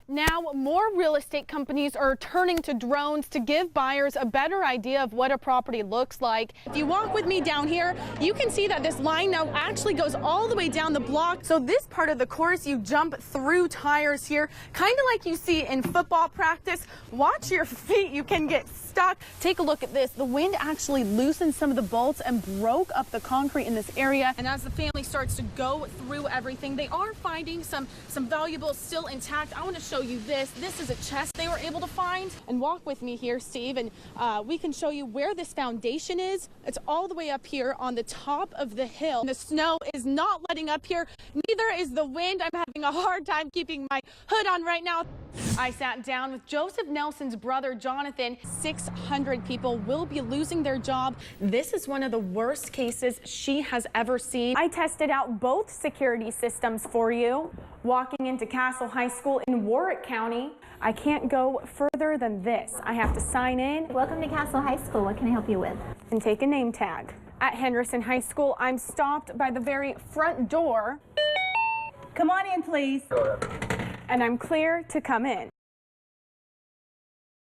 Now, more real estate companies are turning to drones to give buyers a better idea of what a property looks like. If you walk with me down here, you can see that this line now actually goes all the way down the block. So this part of the course, you jump through tires here, kind of like you see in football practice. Watch your feet, you can get stuck. Take a look at this. The wind actually loosened some of the bolts and broke up the concrete in this area. And as the family starts to go through everything, they are finding some valuables still intact. I want to show you this. This is a chest they were able to find. And walk with me here, Steve, and we can show you where this foundation is. It's all the way up here on the top of the hill. And the snow is not letting up here. Neither is the wind. I'm having a hard time keeping my hood on right now. I sat down with Joseph Nelson's brother, Jonathan. 600 people will be losing their job. This is one of the worst cases she has ever seen. I tested out both security systems for you. Walking into Castle High School in Warwick County, I can't go further than this. I have to sign in. Welcome to Castle High School. What can I help you with? And take a name tag. At Henderson High School, I'm stopped by the very front door. Come on in, please. And I'm clear to come in.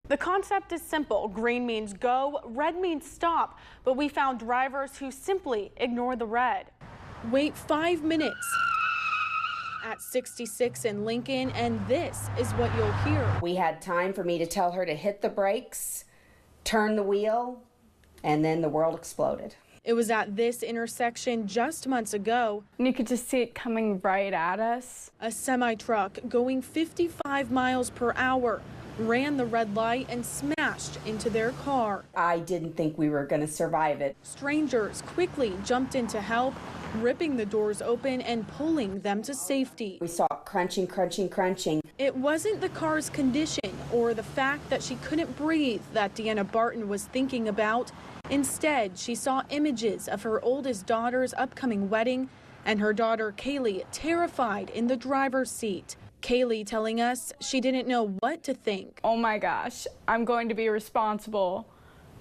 The concept is simple. Green means go, red means stop, but we found drivers who simply ignore the red. Wait 5 minutes at 66 in Lincoln, and this is what you'll hear. We had time for me to tell her to hit the brakes, turn the wheel, and then the world exploded. It was at this intersection just months ago. And you could just see it coming right at us. A semi-truck going 55 miles per hour ran the red light and smashed into their car. I didn't think we were going to survive it. Strangers quickly jumped in to help, ripping the doors open and pulling them to safety. We saw crunching, crunching, crunching. It wasn't the car's condition or the fact that she couldn't breathe that Deanna Barton was thinking about. Instead, she saw images of her oldest daughter's upcoming wedding and her daughter Kaylee terrified in the driver's seat. Kaylee telling us she didn't know what to think. Oh my gosh, I'm going to be responsible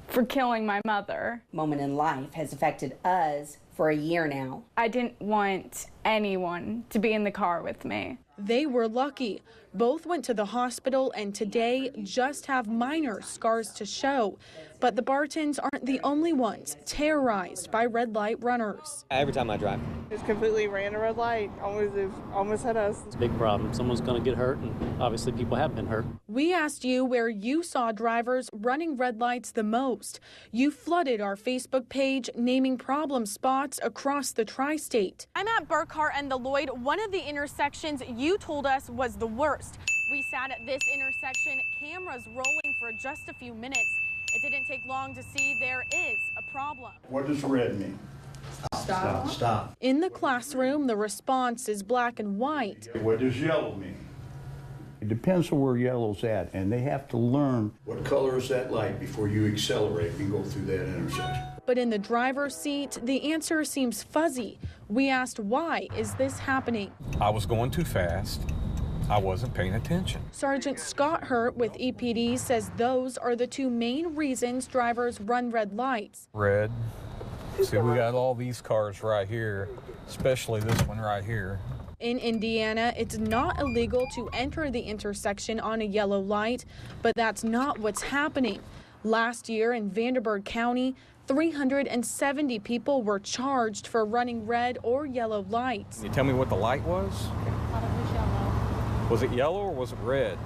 for killing my mother. Moment in life has affected us for a year now. I didn't want anyone to be in the car with me. They were lucky. Both went to the hospital and today just have minor scars to show. But the Bartons aren't the only ones terrorized by red light runners. Every time I drive. Just completely ran a red light, almost hit us. It's a big problem. Someone's going to get hurt, and obviously people have been hurt. We asked you where you saw drivers running red lights the most. You flooded our Facebook page naming problem spots across the tri-state. I'm at Burkhart and the Lloyd, one of the intersections you told us was the worst. We sat at this intersection, cameras rolling for just a few minutes. It didn't take long to see there is a problem. What does red mean? Stop. Stop. In the classroom, the response is black and white. What does yellow mean? It depends on where yellow's at, and they have to learn what color is that light before you accelerate and go through that intersection. But in the driver's seat, the answer seems fuzzy. We asked, why is this happening? I was going too fast. I wasn't paying attention. Sergeant Scott Hurt with EPD says those are the two main reasons drivers run red lights. Red. See, we got all these cars right here, especially this one right here. In Indiana, it's not illegal to enter the intersection on a yellow light, but that's not what's happening. Last year in Vanderburgh County, 370 people were charged for running red or yellow lights. Can you tell me what the light was? I thought it was yellow. Was it yellow or was it red?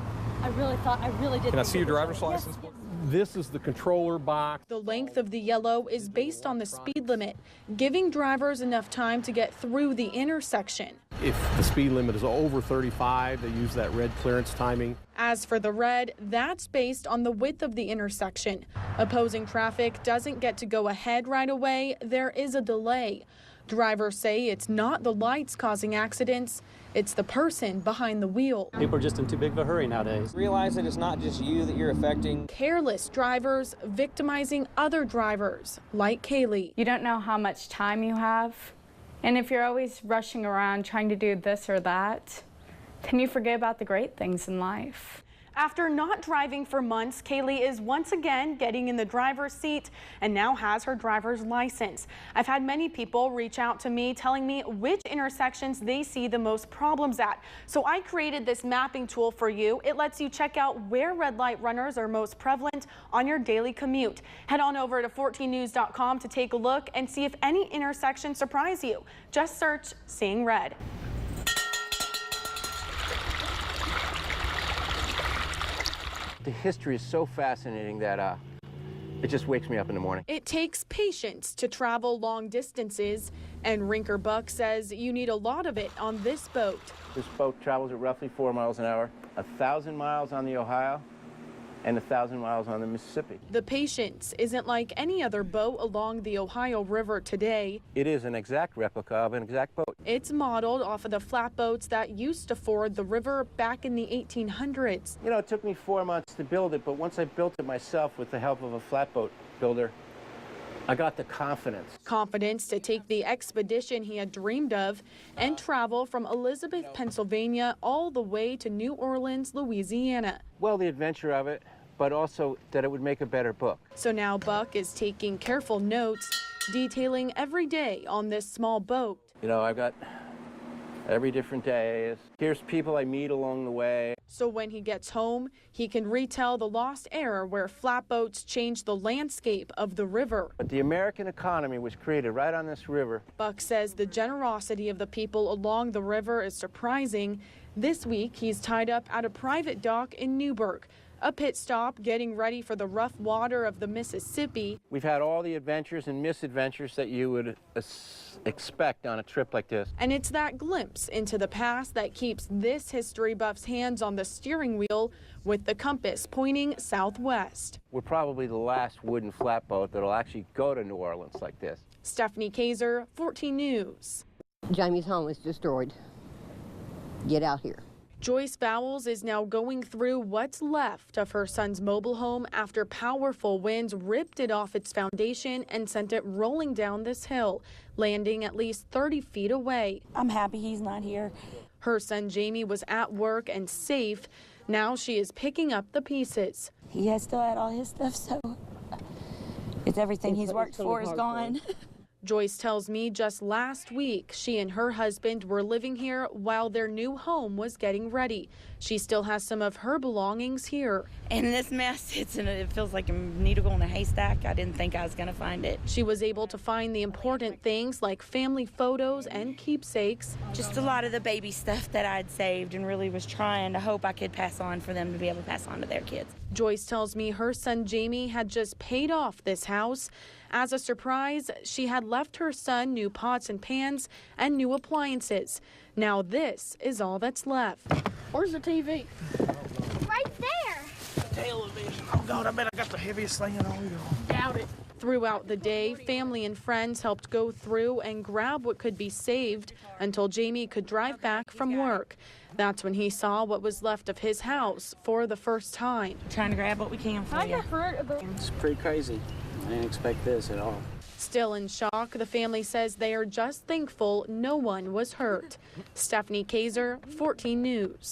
I really did. Can I see your driver's license? Yes. This is the controller box. The length of the yellow is based on the speed limit, giving drivers enough time to get through the intersection. If the speed limit is over 35, they use that red clearance timing. As for the red, that's based on the width of the intersection. Opposing traffic doesn't get to go ahead right away. There is a delay. Drivers say it's not the lights causing accidents, it's the person behind the wheel. People are just in too big of a hurry nowadays. Realize that it's not just you that you're affecting. Careless drivers victimizing other drivers, like Kaylee. You don't know how much time you have. And if you're always rushing around trying to do this or that, then you forget about the great things in life. After not driving for months, Kaylee is once again getting in the driver's seat and now has her driver's license. I've had many people reach out to me telling me which intersections they see the most problems at. So I created this mapping tool for you. It lets you check out where red light runners are most prevalent on your daily commute. Head on over to 14news.com to take a look and see if any intersections surprise you. Just search Seeing Red. The history is so fascinating that it just wakes me up in the morning. It takes patience to travel long distances, and Rinker Buck says you need a lot of it on this boat. This boat travels at roughly 4 miles an hour, 1,000 miles on the Ohio, and 1,000 miles on the Mississippi. The Patience isn't like any other boat along the Ohio River today. It is an exact replica of an exact boat. It's modeled off of the flatboats that used to ford the river back in the 1800s. You know, it took me 4 months to build it, but once I built it myself with the help of a flatboat builder, I got the confidence. Confidence to take the expedition he had dreamed of and travel from Elizabeth, Pennsylvania, all the way to New Orleans, Louisiana. Well, the adventure of it, but also that it would make a better book. So now Buck is taking careful notes, detailing every day on this small boat. You know, I've got every different day. Here's people I meet along the way. So when he gets home, he can retell the lost era where flatboats changed the landscape of the river. But the American economy was created right on this river. Buck says the generosity of the people along the river is surprising. This week, he's tied up at a private dock in Newburgh, a pit stop getting ready for the rough water of the Mississippi. We've had all the adventures and misadventures that you would expect on a trip like this. And it's that glimpse into the past that keeps this history buff's hands on the steering wheel with the compass pointing southwest. We're probably the last wooden flatboat that'll actually go to New Orleans like this. Stephanie Kayser, 14 News. Jamie's home is destroyed. Get out here. Joyce Bowles is now going through what's left of her son's mobile home after powerful winds ripped it off its foundation and sent it rolling down this hill, landing at least 30 feet away. I'm happy he's not here. Her son Jamie was at work and safe. Now she is picking up the pieces. He has still had all his stuff, so it's everything he's worked for is gone. Joyce tells me just last week she and her husband were living here while their new home was getting ready. She still has some of her belongings here. In this mess, it feels like a needle in a haystack. I didn't think I was going to find it. She was able to find the important things like family photos and keepsakes. Just a lot of the baby stuff that I'd saved and really was trying to hope I could pass on for them to be able to pass on to their kids. Joyce tells me her son Jamie had just paid off this house. As a surprise, she had left her son new pots and pans and new appliances. Now this is all that's left. Where's the TV? Right there. Television. Oh God, I bet I got the heaviest thing in all you. Doubt it. Throughout the day, family and friends helped go through and grab what could be saved until Jamie could drive back from work. That's when he saw what was left of his house for the first time. Trying to grab what we can for you. It's pretty crazy. I didn't expect this at all. Still in shock, the family says they are just thankful no one was hurt. Stephanie Kayser, 14 News.